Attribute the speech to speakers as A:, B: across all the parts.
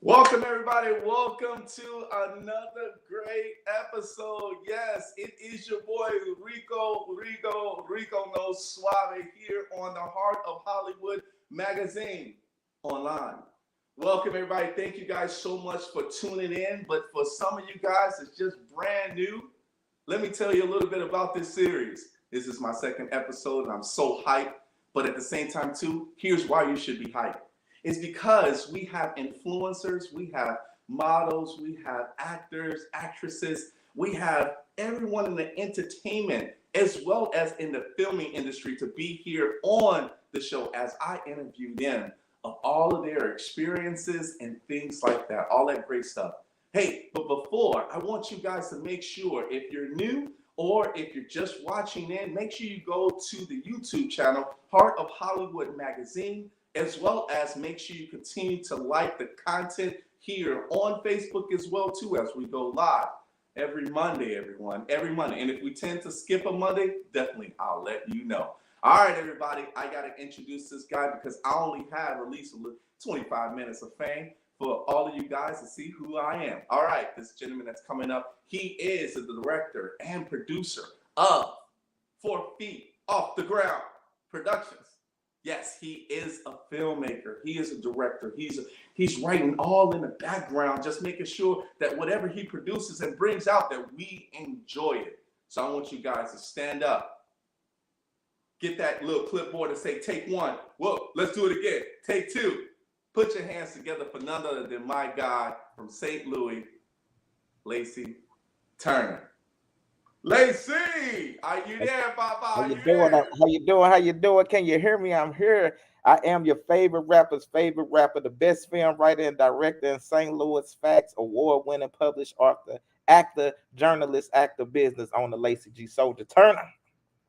A: Welcome, everybody. Welcome to another great episode. Yes, it is your boy Rico No Suave here on the Heart of Hollywood magazine online. Welcome, everybody. Thank you guys so much for tuning in. But for some of you guys, it's just brand new. Let me tell you a little bit about this series. This is my second episode, and I'm so hyped. But at the same time, too, here's why you should be hyped. It's because we have influencers, we have models, we have actors, actresses, we have everyone in the entertainment as well as in the filming industry to be here on the show as I interview them of all of their experiences and things like that, all that great stuff. Hey, but before, I want you guys to make sure if you're new or if you're just watching in, make sure you go to the YouTube channel, Heart of Hollywood Magazine, as well as make sure you continue to like the content here on Facebook as well too as we go live every Monday, everyone, every Monday. And if we tend to skip a Monday, definitely I'll let you know. All right, everybody, I got to introduce this guy because I only have at least 25 minutes of fame for all of you guys to see who I am. All right, this gentleman that's coming up, he is the director and producer of 4 Feet Off the Ground Productions. Yes, he is a filmmaker. He is a director. He's writing all in the background, just making sure that whatever he produces and brings out, that we enjoy it. So I want you guys to stand up, get that little clipboard and say, take one. Whoa, let's do it again. Take two. Put your hands together for none other than my guy from St. Louis, Lacey Turner. Lacey, are you there, Papa?
B: How you doing? How you doing? Can you hear me? I'm here. I am your favorite rapper's favorite rapper, the best film writer and director in St. Louis, Facts, award-winning published author, actor, journalist, actor, business owner, Lacey G. Soldier Turner.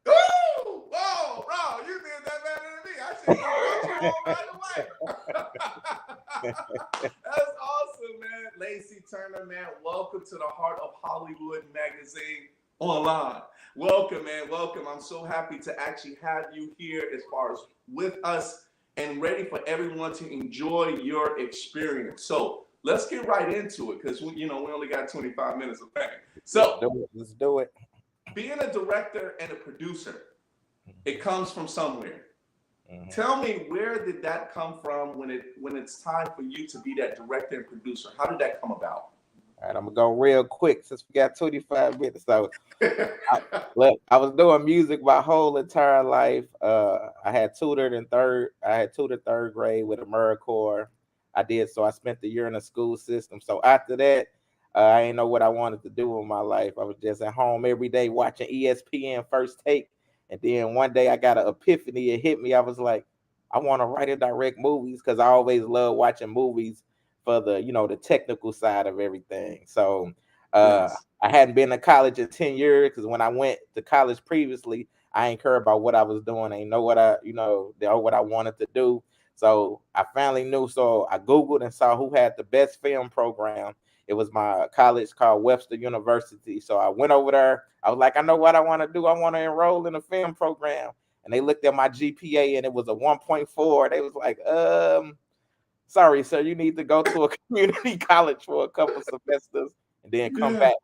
A: Ooh, whoa, bro, you did that better than me. I should have brought you on right away. That's awesome, man. Lacey Turner, man, welcome to the Heart of Hollywood magazine online. Welcome, man. Welcome. I'm so happy to actually have you here as far as with us and ready for everyone to enjoy your experience. So let's get right into it because we only got 25 minutes of fame. So
B: let's do it.
A: Being a director and a producer, it comes from somewhere.
B: Mm-hmm.
A: Tell me, where did that come from when it's time for you to be that director and producer? How did that come about?
B: All right, I'm gonna go real quick since we got 25 minutes. So, I was doing music my whole entire life. I had tutored third grade with AmeriCorps. I spent the year in the school system. So after that, I didn't know what I wanted to do in my life. I was just at home every day watching ESPN First Take, and then one day I got an epiphany. It hit me. I was like, I want to write and direct movies because I always love watching movies for the technical side of everything. So
A: Yes.
B: I hadn't been to college in 10 years because when I went to college previously, I ain't care about what I was doing. I ain't know what I wanted to do. So I finally knew. So I Googled and saw who had the best film program. It was my college called Webster University. So I went over there. I was like, I know what I want to do. I want to enroll in a film program. And they looked at my GPA and it was a 1.4. They was like, sorry, sir, you need to go to a community college for a couple semesters and then come back.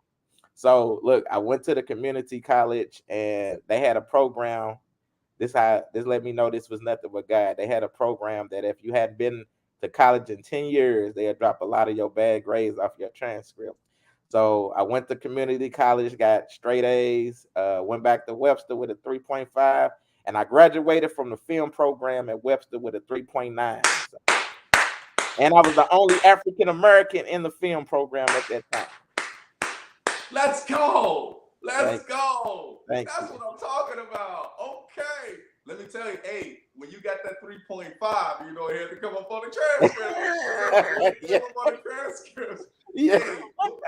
B: So look, I went to the community college and they had a program. This let me know this was nothing but God. They had a program that if you hadn't been to college in 10 years, they'd drop a lot of your bad grades off your transcript. So I went to community college, got straight A's, went back to Webster with a 3.5, and I graduated from the film program at Webster with a 3.9. So, and I was the only African American in the film program at that time.
A: Let's go. Let's go.
B: Thank
A: That's
B: you.
A: what I'm talking about. Okay. Let me tell you, hey, when you got that 3.5, you had to come up on the transcript.
B: Yeah.
A: Come up on the transcript.
B: Yeah.
A: Hey,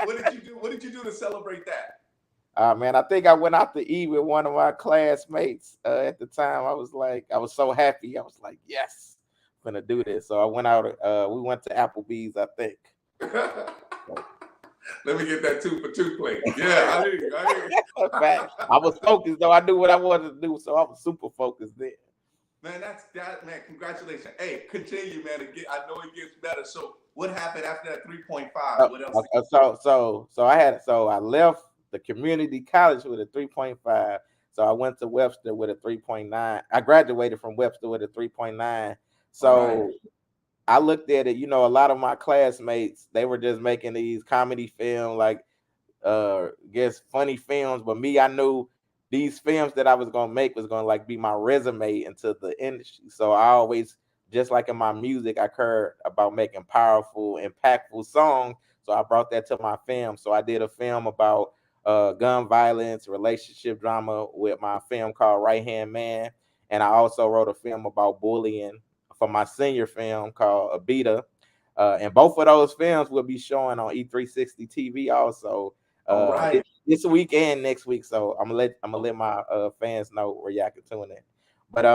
A: what did you do? What did you do to celebrate that?
B: Man, I think I went out to eat with one of my classmates at the time. I was so happy. I was like, yes, I'm gonna do this. So I went out. We went to Applebee's, I think.
A: Let me get that 2 for 2 plate. Yeah, I hear you.
B: I was focused though. I knew what I wanted to do, so I was super focused then.
A: Man, man. Congratulations. Hey, continue, man. I know it gets better. So, what happened after that 3.5? What else?
B: I left the community college with a 3.5. So I went to Webster with a 3.9. I graduated from Webster with a 3.9.
A: All right.
B: So I looked at it, a lot of my classmates, they were just making these comedy film, like guess funny films, but me, I knew these films that I was gonna make was gonna like be my resume into the industry. So I always, just like in my music, I cared about making powerful, impactful songs. So I brought that to my film. So I did a film about gun violence, relationship drama with my film called Right Hand Man, and I also wrote a film about bullying for my senior film called Abita. And both of those films will be showing on E360 TV also
A: All right.
B: this week and next week. So I'm gonna let my fans know where y'all can tune in. But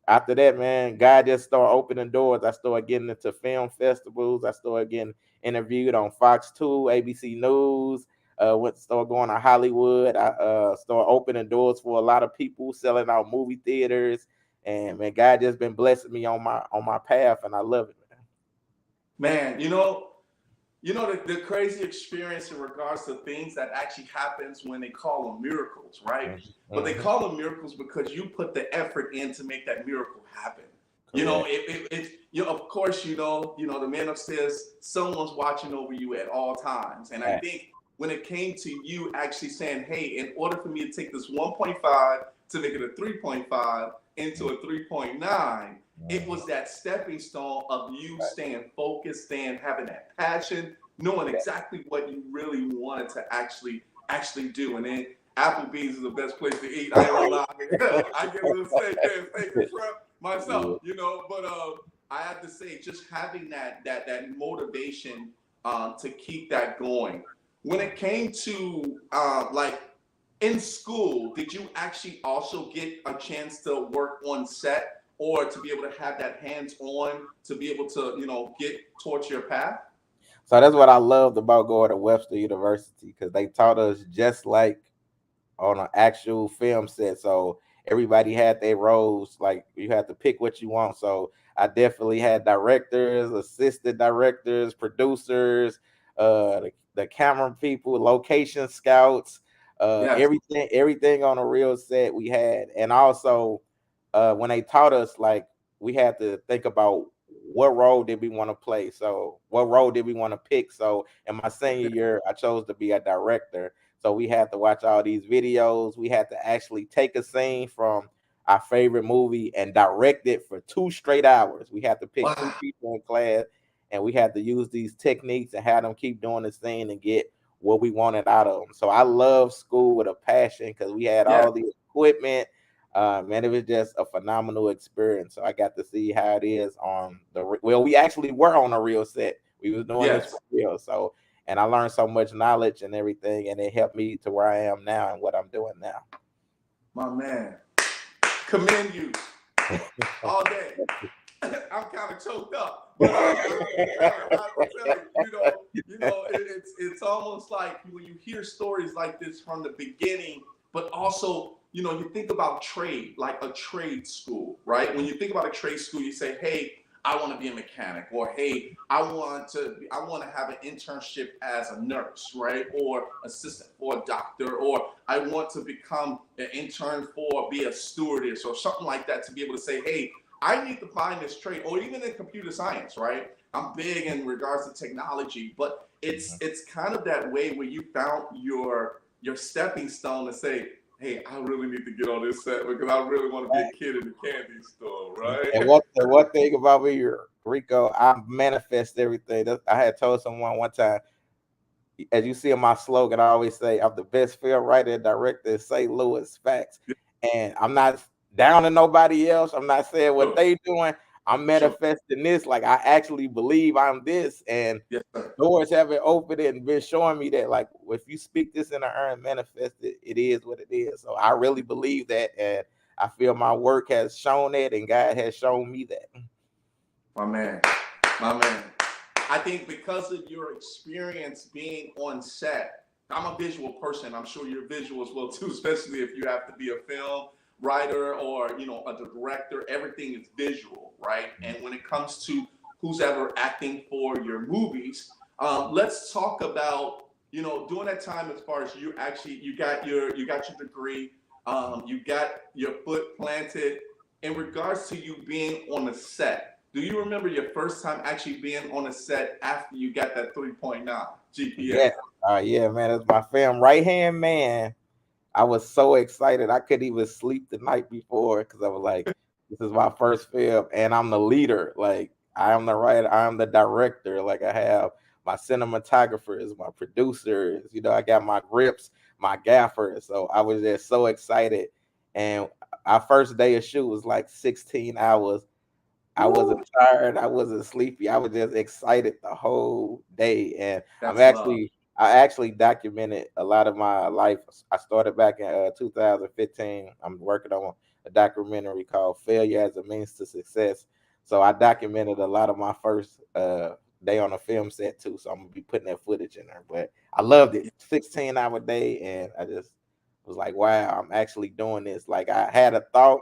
B: after that, man, God just started opening doors. I started getting into film festivals. I started getting interviewed on Fox 2, ABC News. Started going to Hollywood. I started opening doors for a lot of people, selling out movie theaters. And man, God just been blessing me on my path, and I love it, man.
A: Man, the crazy experience in regards to things that actually happens when they call them miracles, right? But they
B: Mm-hmm.
A: call them miracles because you put the effort in to make that miracle happen.
B: Correct.
A: Of course, the man upstairs, someone's watching over you at all times. And I
B: Right.
A: think when it came to you actually saying, hey, in order for me to take this 1.5 to make it a 3.5 into a 3.9, it
B: Mhm.
A: was that stepping stone of you
B: Right.
A: staying focused, having that passion, knowing
B: Yeah.
A: exactly what you really wanted to actually do. And then Applebee's is the best place to eat. I ain't gonna lie. I get a little steak and shrimp myself,
B: Yeah.
A: but I have to say, just having that motivation to keep that going. When it came to like in school, did you actually also get a chance to work on set or to be able to have that hands on to be able to, get towards your path?
B: So that's what I loved about going to Webster University, because they taught us just like on an actual film set. So everybody had their roles. Like you had to pick what you want. So I definitely had directors, assistant directors, producers, the camera people, location scouts,
A: Yes,
B: everything on a real set we had. And also when they taught us, like we had to think about what role did we want to play. So what role did we want to pick? So in my senior year, I chose to be a director, so we had to watch all these videos. We had to actually take a scene from our favorite movie and direct it for 2 straight hours. We had to pick two
A: wow,
B: people in class, and we had to use these techniques and have them keep doing the scene and get what we wanted out of them. So I love school with a passion because we had
A: yes,
B: all the equipment. Man, it was just a phenomenal experience. So I got to see how it is on well, we actually were on a real set. We was doing this
A: yes,
B: for real. So and I learned so much knowledge and everything, and it helped me to where I am now and what I'm doing now.
A: my man. Commend you all day. I'm kind of choked up, but I tell you, it's almost like when you hear stories like this from the beginning, but also, you think about trade, like a trade school, right? When you think about a trade school, you say, hey, I want to be a mechanic, or hey, I want to have an internship as a nurse, right, or assistant for a doctor, or I want to become an intern for be a stewardess or something like that to be able to say, hey, I need to find this trade, or even in computer science, right? I'm big in regards to technology, but it's kind of that way where you found your stepping stone to say, hey, I really need to get on this set because I really want to be a kid in the candy store, right?
B: And what the one thing about me, Rico, I manifest everything. I had told someone one time, as you see in my slogan, I always say I'm the best film writer and director in St. Louis. Facts. And I'm not down to nobody else. I'm not saying what
A: Sure,
B: they doing. I'm
A: sure.
B: manifesting this. Like I actually believe I'm this. And
A: Yes, sir.
B: doors haven't opened and been showing me that, like, if you speak this in the earn, manifest it, it is what it is. So I really believe that, and I feel my work has shown that, and God has shown me that.
A: My man, my man. I think because of your experience being on set, I'm a visual person. I'm sure you're visual as well too, especially if you have to be a film writer or a director, everything is visual, right? And when it comes to who's ever acting for your movies, let's talk about during that time, as far as you got your degree, you got your foot planted in regards to you being on the set. Do you remember your first time actually being on a set after you got that 3.9 GPA?
B: Yeah, yeah, man, it's my film right hand man. I was so excited I couldn't even sleep the night before because I was like, this is my first film, and I'm the leader. Like I am the writer, I am the director. Like I have my cinematographers, my producers. I got my grips, my gaffers. So I was just so excited, and our first day of shoot was like 16 hours. I wasn't
A: Woo!
B: tired. I wasn't sleepy. I was just excited the whole day. And
A: That's love.
B: I actually documented a lot of my life. I started back in 2015. I'm working on a documentary called Failure as a Means to Success. So I documented a lot of my first day on a film set too. So I'm gonna be putting that footage in there. But I loved it. 16-hour day, and I just was like, wow, I'm actually doing this. Like I had a thought,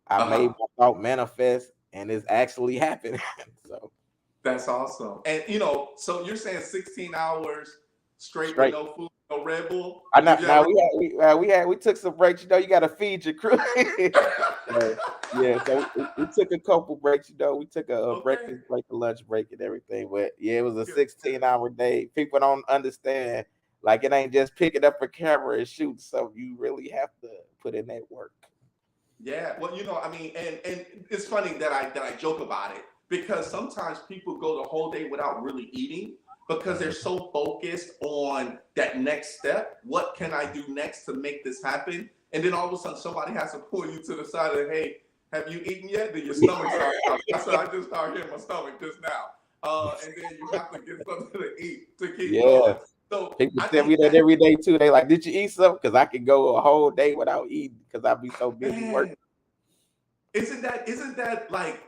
B: I made
A: Uh-huh.
B: my thought manifest, and it's actually happening. So
A: That's awesome. And so you're saying 16 hours straight with
B: straight.
A: no food, no Red Bull?
B: I
A: Did
B: know
A: you
B: now
A: ever?
B: we took some breaks. You got to feed your crew. So, yeah, so we took a couple breaks. We took a
A: Okay.
B: breakfast break, a lunch break, and everything. But yeah, it was a 16-hour day. People don't understand. Like it ain't just picking up a camera and shoot. So you really have to put in that work.
A: Yeah, well, I mean, and it's funny that I joke about it because sometimes people go the whole day without really eating because they're
B: Mhm.
A: so focused on that next step. What can I do next to make this happen? And then all of a sudden, somebody has to pull you to the side and, hey, have you eaten yet? Then your stomach starts. I said, I just started hitting my stomach just now, and then you have to get something to eat to keep
B: Yeah.
A: going. So
B: People
A: I
B: tell me
A: think
B: that
A: that,
B: every day too. They like, did you eat something? Because I could go a whole day without eating because I be so busy
A: man,
B: working.
A: isn't that like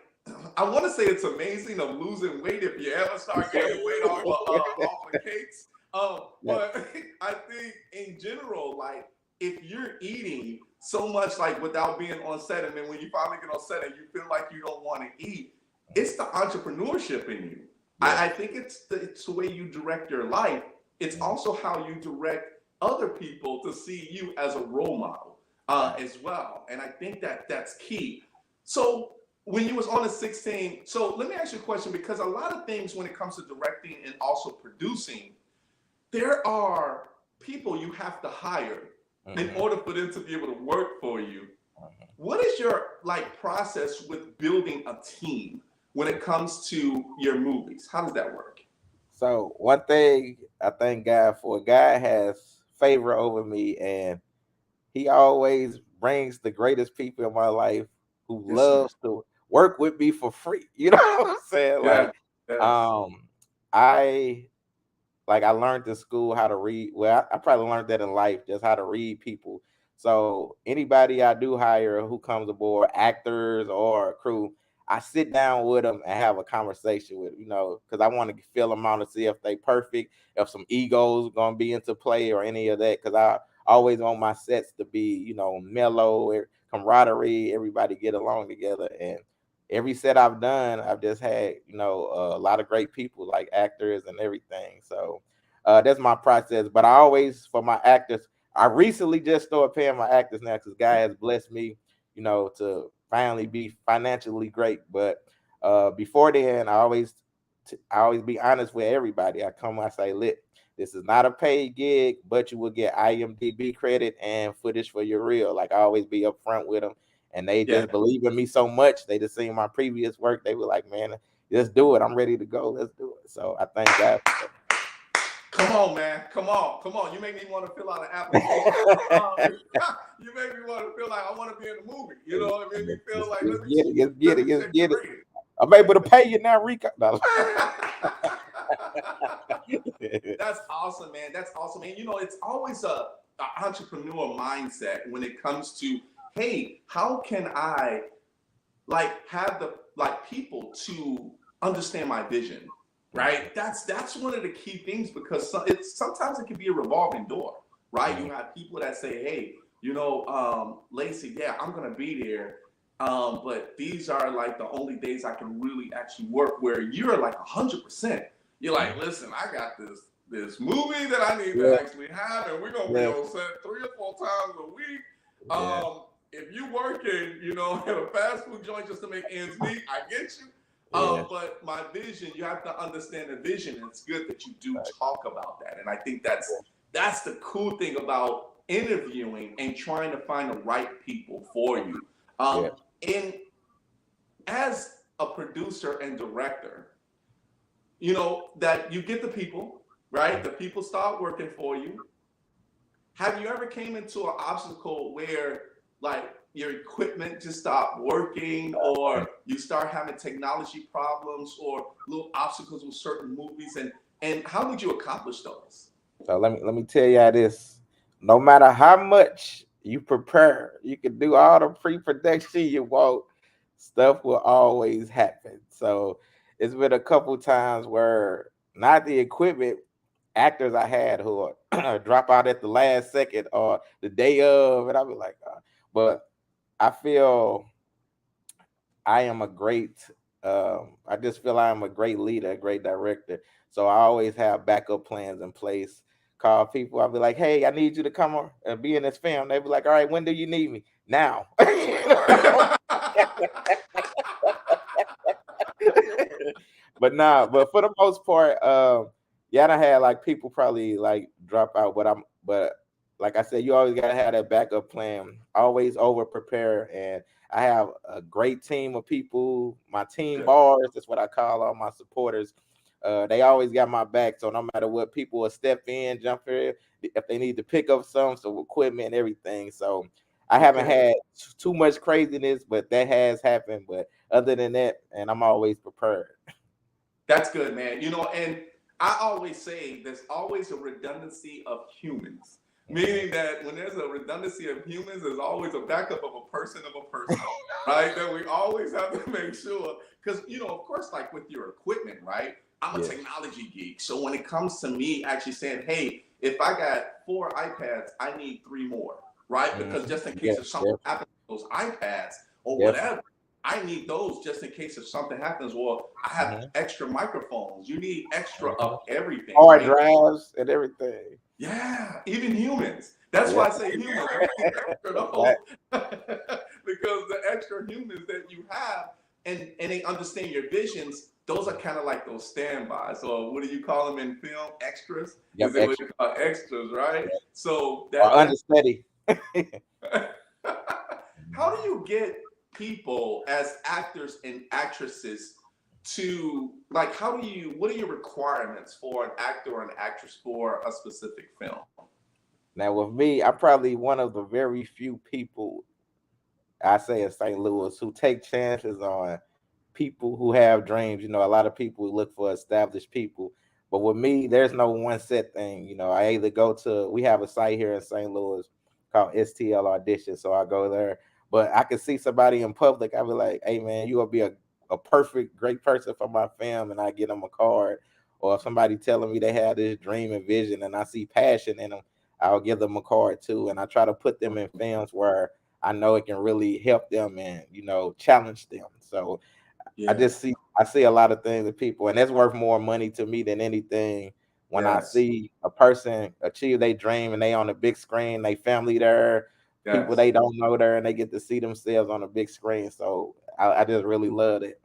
A: I want to say it's amazing of losing weight if you ever start gaining weight off of cakes.
B: Yeah.
A: But I think in general, like if you're eating so much like without being on set, and then when you finally get on set and you feel like you don't want to eat, it's the entrepreneurship in you.
B: Yeah.
A: I think it's the way you direct your life. It's
B: Mhm.
A: also how you direct other people to see you as a role model
B: Right.
A: as well. And I think that that's key. So when you was on a 16, so let me ask you a question because a lot of things when it comes to directing and also producing, there are people you have to hire in
B: Mhm.
A: order for them to be able to work for you.
B: Mhm.
A: What is your like process with building a team when it comes to your movies? How does that work?
B: So one thing I thank God for, God has favor over me, and He always brings the greatest people in my life who
A: Yes, sir.
B: loves to work with me for free. You know what I'm saying?
A: Yeah.
B: Like,
A: Yes.
B: um, I I learned in school how to read. Well, I probably learned that in life, just how to read people. So anybody I do hire who comes aboard, actors or crew, I sit down with them and have a conversation with, because I want to feel them out to see if they perfect, if some egos gonna be into play or any of that. Because I always want my sets to be, mellow, camaraderie, everybody get along together. And every set I've done, I've just had, a lot of great people like actors and everything. So that's my process. But I always, for my actors, I recently just started paying my actors now because God has blessed me, to finally be financially great. But before then, I always be honest with everybody. I say, "Lit, this is not a paid gig, but you will get IMDb credit and footage for your reel." Like I always be upfront with them, and they
A: Yeah.
B: just believe in me so much. They just seen my previous work. They were like, "Man, let's do it. I'm ready to go. Let's do it." So I thank God for
A: Come on, man. Come on. Come on. You make me want to fill out an application.
B: that.
A: You make me want to feel like I want to be in the movie. It made me feel like
B: Just get it, just get
A: let
B: it,
A: me
B: just
A: check
B: get
A: your
B: it.
A: rating.
B: I'm able to pay you now, Rico. No.
A: That's awesome, man. That's awesome, man. It's always a entrepreneur mindset when it comes to, hey, how can I like have the like people to understand my vision,
B: Mhm,
A: right? That's one of the key things because sometimes it can be a revolving door, right? You
B: mhm,
A: have people that say, hey, Lacey, yeah, I'm gonna be there. But these are like the only days I can really actually work where you're like 100%. You're like, listen, I got this movie that I need to
B: Yeah,
A: actually have, and we're gonna be
B: yeah,
A: on set 3 or 4 times a week.
B: yeah,
A: If you working, at a fast food joint just to make ends meet, I get you.
B: yeah.
A: But my vision, you have to understand the vision, and it's good that you do
B: Right.
A: talk about that. And I think that's the cool thing about interviewing and trying to find the right people for you.
B: Yeah.
A: And as a producer and director, that you get the people, right? The people start working for you. Have you ever came into an obstacle where like your equipment just stopped working, or you start having technology problems or little obstacles with certain movies, and how would you accomplish those?
B: So let me tell y'all this. No matter how much you prepare, you can do all the pre-production you want, stuff will always happen. So it's been a couple times where not the equipment actors I had who drop out at the last second or the day of, and I'll be like, but I feel I am a great. I just feel I am a great leader, a great director. So I always have backup plans in place. Call people. I'll be like, "Hey, I need you to come on and be in this film." They be like, "All right, when do you need me?" Now. But nah, but for the most part, yeah, I had like people probably like drop out, but like I said, you always gotta have that backup plan. Always over prepare, and I have a great team of people. My team
A: Good.
B: bars, that's what I call all my supporters. They always got my back, so no matter what, people will step in, jump in if they need to pick up some equipment and everything. So I haven't
A: Okay.
B: had too much craziness, but that has happened. But other than that, and I'm always prepared.
A: That's good, man. And I always say there's always a redundancy of humans,
B: Mhm.
A: meaning that when there's a redundancy of humans, there's always a backup of a person, right? That we always have to make sure. Because, of course, like with your equipment, right? I'm a
B: Yeah.
A: technology geek. So when it comes to me actually saying, hey, if I got 4 iPads, I need 3 more, right? Because
B: Mhm.
A: just in
B: Yeah,
A: case if something
B: definitely,
A: happens to those iPads or
B: definitely.
A: whatever, I need those just in case if something happens. Or I have
B: Mhm,
A: extra microphones. You need extra
B: mhm.
A: of everything,
B: Hard
A: right?
B: drives and everything.
A: Yeah, even humans. That's
B: Yeah.
A: why I say humans. You need extra of those
B: Right.
A: because the extra humans that you have and they understand your visions. Those are kind of like those standbys. So what do you call them in film? Extras?
B: Yep.
A: Is it what
B: Extra.
A: you call extras, right?
B: Yeah.
A: So
B: Or
A: that
B: understudy.
A: how do you get people as actors and actresses to like what are your requirements for an actor or an actress for a specific film?
B: Now with me, I'm probably one of the very few people I say in St. Louis who take chances on people who have dreams. A lot of people look for established people. But with me, there's no one set thing. I either go to we have a site here in St. Louis called STL Audition. So I go there. But I can see somebody in public, I'll be like, hey man, you will be a perfect, great person for my film, and I get them a card. Or if somebody telling me they have this dream and vision and I see passion in them, I'll give them a card too. And I try to put them in films where I know it can really help them and challenge them. So
A: Yeah.
B: I see a lot of things in people, and that's worth more money to me than anything. When I
A: Yes.
B: see a person achieve their dream and they on the big screen, they family there, people
A: Yes.
B: they don't know there, and they get to see themselves on the big screen. So I just really love it.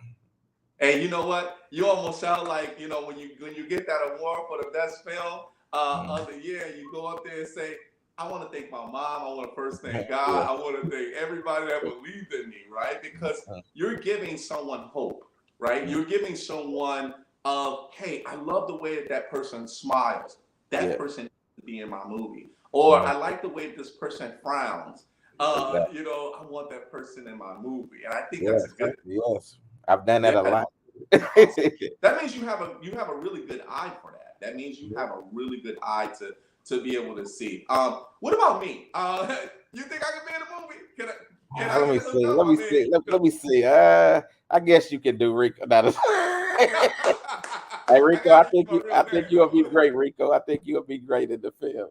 A: And you know what? You almost sound like when you get that award for the best film
B: Mhm.
A: of the year, you go up there and say, "I want to thank my mom. I want to first thank God.
B: Yeah.
A: I want to thank everybody that believed in me." Right? Because you're giving someone hope. Right?
B: Mhm.
A: You're giving someone of, "Hey, I love the way that that person smiles. That
B: Yeah.
A: person needs to be in my movie." Or
B: Mhm.
A: I like the way this person frowns.
B: Exactly.
A: I want that person in my movie, and I think that's a
B: Yes.
A: good.
B: Yes. I've done that a
A: Yeah,
B: lot.
A: awesome. That means you have a really good eye for that. That means you have a really good eye to be able to see. What about me? You think I can be in a movie? Can I
B: Let me
A: get hooked
B: see.
A: up?
B: Let me
A: I mean,
B: see. Let me see. I guess you can do Rico. Hey
A: I
B: Rico,
A: gotta use my real
B: I think
A: name
B: you'll be
A: though.
B: great, Rico. I think you'll be great in the film.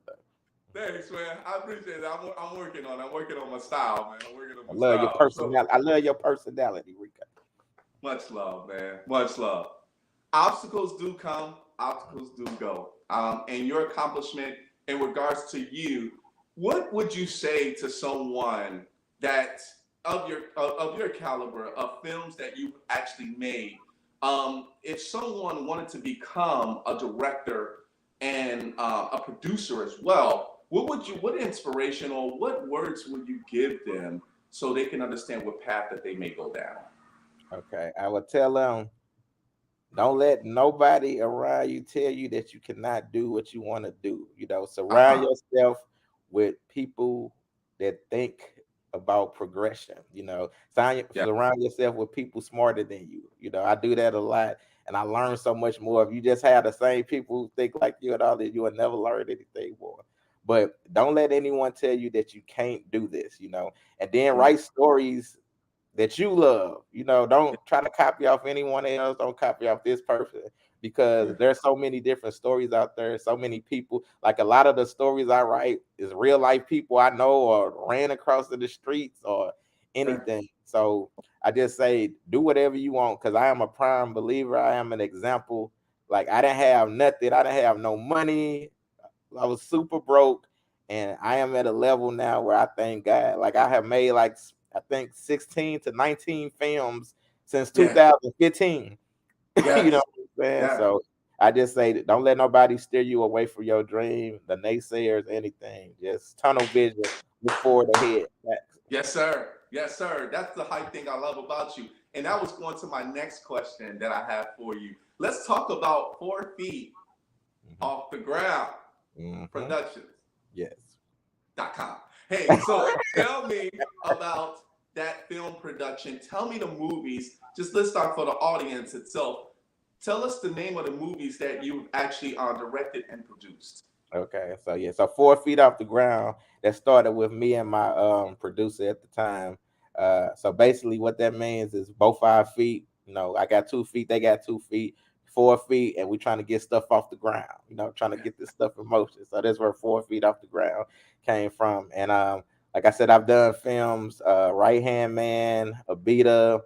A: Thanks, man. I appreciate it. I'm working on. I'm working on my style, man. I'm working on
B: I
A: my
B: love your
A: style. So
B: personality. I love your personality, Rico.
A: much love, man. Much love. Obstacles do come. Obstacles do go. And your accomplishment in regards to you, what would you say to someone that of your caliber of films that you've actually made? If someone wanted to become a director and a producer as well, what inspiration or what words would you give them so they can understand what path that they may go down?
B: Okay, I would tell them, don't let nobody around you tell you that you cannot do what you want to do.
A: Uh
B: Surround
A: huh.
B: yourself with people that think about progression.
A: Yeah.
B: Surround yourself with people smarter than you. I do that a lot, and I learn so much more. If you just have the same people who think like you and all that, you will never learn anything more. But don't let anyone tell you that you can't do this. And then
A: Mm.
B: write stories that you love. Don't try to copy off anyone else. Don't copy off this person, because
A: Yeah.
B: there's so many different stories out there. So many people. Like, a lot of the stories I write is real life people I know or ran across in the streets or
A: Okay.
B: anything. So I just say, do whatever you want, because I am a prime believer. I am an example. Like, I didn't have nothing. I didn't have no money. I was super broke, and I am at a level now where I thank God. Like, I have made, like, I think 16 to 19 films since
A: Yeah.
B: 2015. You know
A: Yes.
B: what I'm saying?
A: Yeah.
B: So I just say that, don't let nobody steer you away from your dream, the naysayers, anything. Just tunnel vision, look forward ahead.
A: Yes, sir. Yes, sir. That's the hype thing I love about you. And that was going to my next question that I have for you. Let's talk about 4 feet
B: Hmm.
A: off the ground
B: Hmm.
A: productions.com.
B: Yes.
A: Hey, so tell me about that film production. Tell me the movies. Just let's start for the audience itself. Tell us the name of the movies that you've actually directed and produced.
B: Okay, so yeah, so 4 feet off the ground. That started with me and my producer at the time. So basically, what that means is both our feet. I got 2 feet, they got 2 feet, 4 feet, and we trying to get stuff off the ground. Trying to
A: Yeah.
B: get this stuff in motion. So that's where 4 feet off the ground came from. And like I said, I've done films, Right Hand Man, Abita.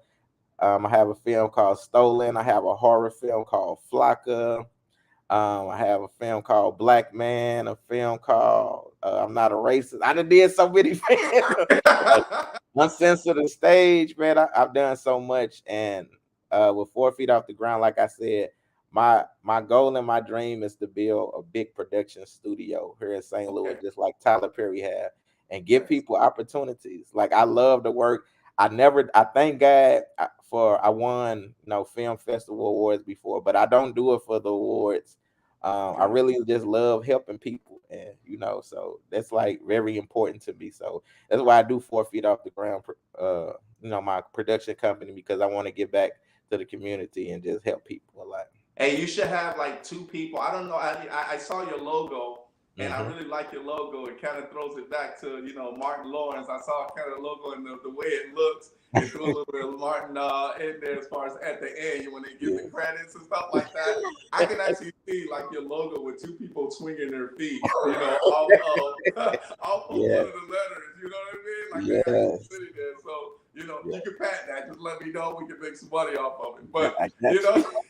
B: I have a film called Stolen. I have a horror film called Flocka. I have a film called Black Man, a film called I'm Not a Racist. I done did so many films. Like, Uncensored the Stage, man. I've done so much. And with 4 feet off the ground, like I said, my goal and my dream is to build a big production studio here in St. Louis,
A: Okay.
B: just like Tyler Perry had, and give
A: Yes.
B: people opportunities. Like, I love the work. I thank God for I won, film festival awards before, but I don't do it for the awards. I
A: Okay.
B: really just love helping people, and so that's like very important to me. So that's why I do 4 feet off the ground. My production company, because I want to get back to the community and just help people a lot.
A: And you should have like two people. I don't know. I saw your logo, and I
B: Hmm.
A: really like your logo. It kind of throws it back to Martin Lawrence. I saw kind of the logo and the way it looks. It threw a little bit of Martin in there as far as at the end when they give the
B: Yes.
A: credits and stuff like that. I can actually see like your logo with two people swinging their feet, off of off of one
B: Yeah.
A: of the letters. You know what I mean? Like they actually
B: Yes.
A: sitting there. So
B: Yeah.
A: you can pat that. Just let me know. We can make some money off of it.
B: Yeah.
A: But
B: I
A: you
B: got
A: know.
B: you.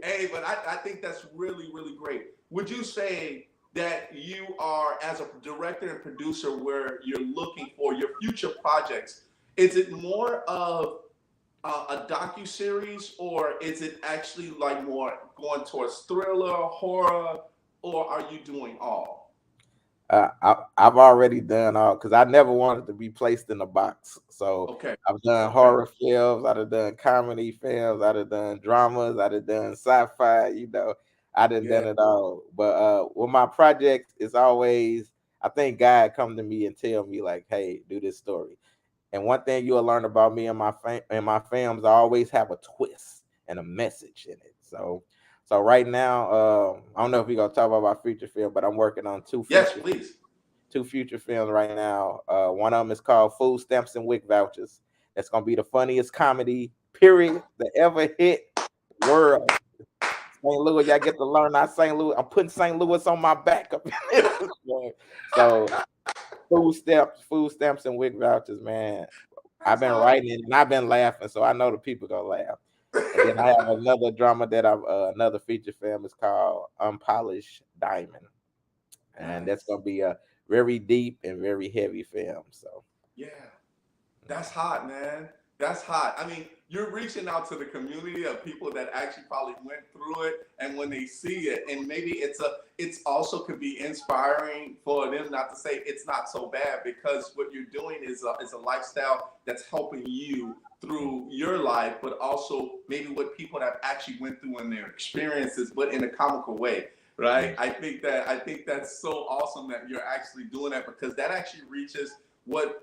A: Hey, but I think that's really, really great. Would you say that you are, as a director and producer, where you're looking for your future projects? Is it more of a docu series, or is it actually like more going towards thriller, horror, or are you doing all?
B: I've already done all, because I never wanted to be placed in a box. So
A: Okay,
B: I've done
A: okay,
B: horror films, I've done comedy films, I've done dramas, I've done sci-fi. I done
A: yeah,
B: it all. But with my projects, it's always, I think God come to me and tell me like, "Hey, do this story." And one thing you'll learn about me and my films, I always have a twist and a message in it. So right now, I don't know if we're gonna talk about my feature film, but I'm working on
A: yes, please.
B: two future films right now. One of them is called Food Stamps and Wick Vouchers. That's gonna be the funniest comedy period that ever hit the world. St. Louis, y'all get to learn our St. Louis. I'm putting St. Louis on my back up in this one. So food stamps and WIC vouchers, man. I've
A: That's
B: been
A: hard.
B: writing it and I've been laughing, so I know the people gonna laugh. And then I have another drama that I've another feature film is called Unpolished Diamond, and that's
A: Nice.
B: gonna be a very deep and very heavy film. So
A: Yeah. That's hot, man. That's hot. I mean, you're reaching out to the community of people that actually probably went through it, and when they see it, and maybe it's also could be inspiring for them not to say it's not so bad because what you're doing is a lifestyle that's helping you through your life, but also maybe what people have actually went through in their experiences, but in a comical way. Right. I think that's so awesome that you're actually doing that because that actually reaches what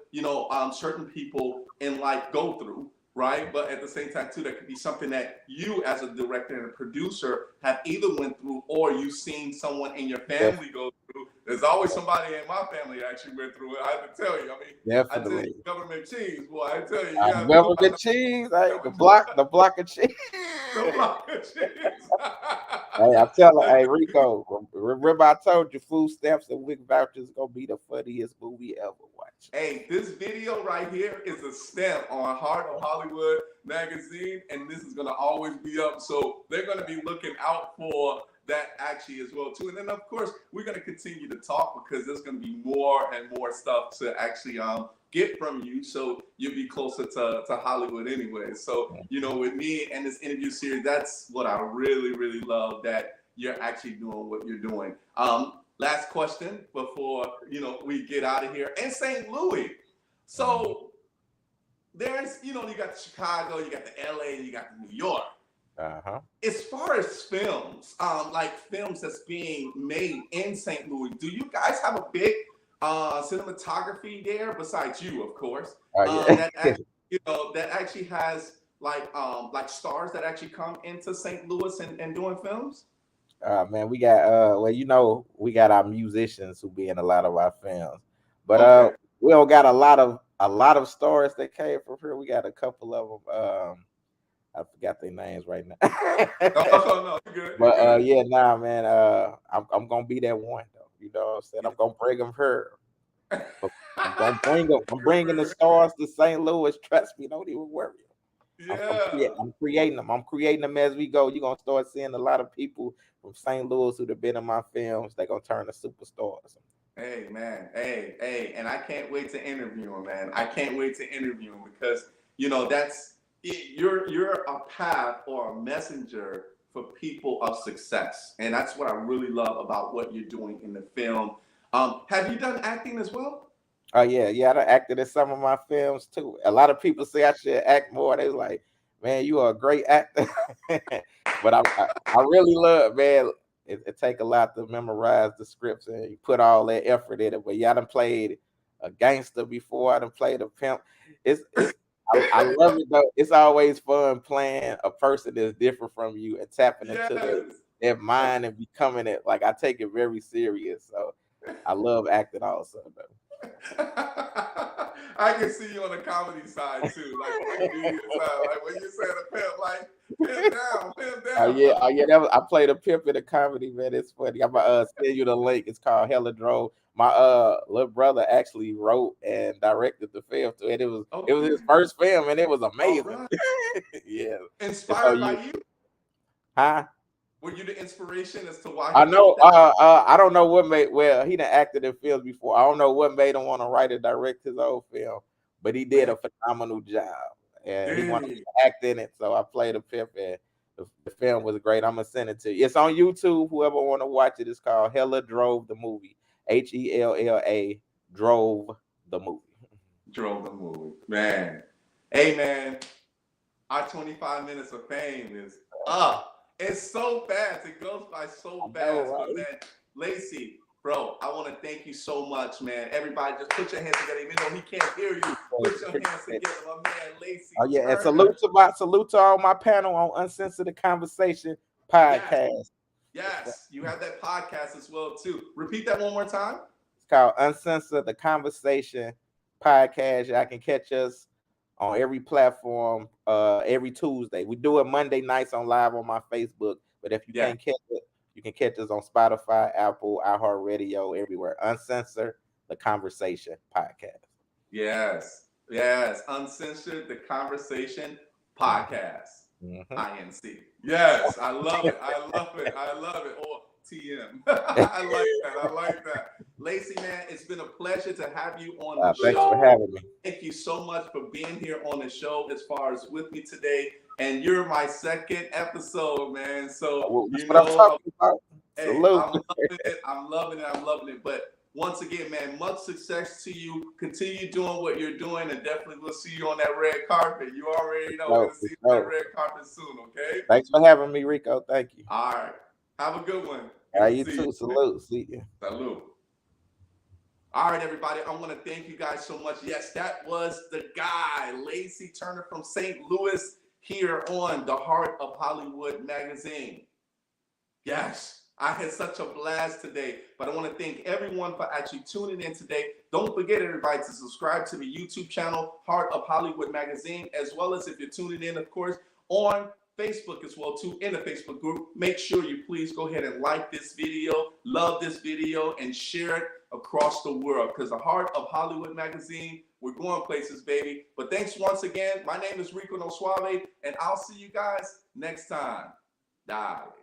A: certain people in life go through, right? But at the same time too, that could be something that you as a director and a producer have either went through or you've seen someone in your
B: def-
A: family go through. There's always somebody in my family that actually went through it. I have to tell you. I mean, I tell you,
B: definitely.
A: government cheese, boy. I tell you, you have no
B: Government cheese, hey, the block of cheese.
A: the block of cheese.
B: Hey, I tell her, hey Rico, remember I told you food stamps and WIC vouchers gonna be the funniest movie ever watched.
A: Hey, this video right here is a stamp on Heart of Hollywood magazine, and this is gonna always be up. So they're gonna be looking out for that actually as well too. And then of course we're gonna continue to talk because there's gonna be more and more stuff to actually get from you. So you'll be closer to Hollywood anyway. So with me and this interview series, that's what I really really love that you're actually doing what you're doing. Last question before we get out of here. And St. Louis. So there's you got the Chicago, you got the LA, you got the New York.
B: Uh-huh.
A: As far as films, like films that's being made in St. Louis, do you guys have a big cinematography there besides you, of course?
B: Oh yeah.
A: That actually has like stars that actually come into St. Louis and doing films.
B: Man, we got we got our musicians who be in a lot of our films. But
A: Okay.
B: we don't got a lot of stars that came from here. We got a couple of them. I forgot their names right now.
A: No, you're good. You're
B: But
A: good.
B: yeah, nah, man. I'm gonna be that one though. You know what I'm saying? I'm gonna bring them here. I'm gonna bring them. I'm bringing the stars to St. Louis. Trust me, don't even worry.
A: Yeah.
B: I'm creating them. I'm creating them as we go. You're gonna start seeing a lot of people from St. Louis who've been in my films. They're gonna turn to superstars.
A: Hey man, hey, and I can't wait to interview him, man. I can't wait to interview him because that's you're a path or a messenger for people of success, and that's what I really love about what you're doing in the film. Have you done acting as well?
B: Oh yeah, I done acted in some of my films too. A lot of people say I should act more. They was like, man, you are a great actor. But I really love, man. It take a lot to memorize the scripts and you put all that effort in it. But yeah, I done played a gangster before. I done played a pimp. I love it though. It's always fun playing a person that's different from you and tapping into
A: Yes.
B: their mind and becoming it. Like I take it very serious. So I love acting also though.
A: I can see you on the comedy side too, like on the comedian side, like when you say the pimp, like pimp
B: Oh
A: down.
B: yeah, I played a pimp in a comedy, man. It's funny. I'm gonna send you the link. It's called Hella Drove. My little brother actually wrote and directed the film too, and it was his
A: Okay,
B: first film, and it was
A: all
B: amazing.
A: right.
B: Yeah. And so
A: Inspired by
B: you,
A: you?
B: huh?
A: Were you the inspiration as to why
B: I
A: he
B: know.
A: wrote that?
B: I don't know what made. Well, he done acted in films before. I don't know what made him want to write and direct his own film, but he did
A: Man,
B: a phenomenal job, and he wanted
A: dang.
B: to act in it. So I played a pimp, and the film was great. I'm gonna send it to you. It's on YouTube. Whoever want to watch it, it's called Hella Drove the Movie. HELLA Drove the Movie.
A: Drove the movie. Man. Hey man, our 25 minutes of fame is up. It's so fast. It goes by
B: I
A: so
B: know,
A: fast. But
B: right?
A: man, Lacey, bro, I want to thank you so much, man. Everybody just put your hands together. Even though he can't hear you, put your hands together. My man, Lacey
B: Oh yeah, and
A: Turner.
B: salute to all my panel on Uncensored Conversation
A: Yes,
B: podcast.
A: yes. You have that podcast as well, too. Repeat that one more time.
B: It's called Uncensored the Conversation podcast. Y'all can catch us on every platform every Tuesday. We do it Monday nights on live on my Facebook. But if you
A: Yeah.
B: can't catch it, you can catch us on Spotify, Apple, iHeartRadio, everywhere. Uncensored, the Conversation Podcast.
A: Yes. Yes. Uncensored, the Conversation Podcast.
B: Mm-hmm.
A: INC. Yes. I love it. I love it. I love it. Or TM. I like that. I like that. Lacey, man, it's been a pleasure to have you on the
B: Thanks
A: show.
B: for having me.
A: Thank you so much for being here on the show as far as with me today. And you're my second episode, man. So
B: That's what I'm talking about.
A: Hey,
B: Salute.
A: I'm loving it. I'm loving it. I'm loving it. But once again, man, much success to you. Continue doing what you're doing, and definitely we'll see you on that red carpet. You already know we'll see you on that red carpet soon, okay?
B: Thanks for having me, Rico. Thank you.
A: All right. Have a good one.
B: All right, you too. Salute. See you.
A: Salute. All right, everybody. I want to thank you guys so much. Yes, that was the guy, Lacey Turner from St. Louis, here on the Heart of Hollywood magazine. Yes, I had such a blast today, but I want to thank everyone for actually tuning in today. Don't forget, everybody, to subscribe to the YouTube channel, Heart of Hollywood magazine, as well as if you're tuning in, of course, on Facebook as well, too, in the Facebook group. Make sure you please go ahead and like this video, love this video, and share it across the world, because the Heart of Hollywood magazine, we're going places, baby. But thanks once again. My name is Rico No Suave, and I'll see you guys next time. Dale.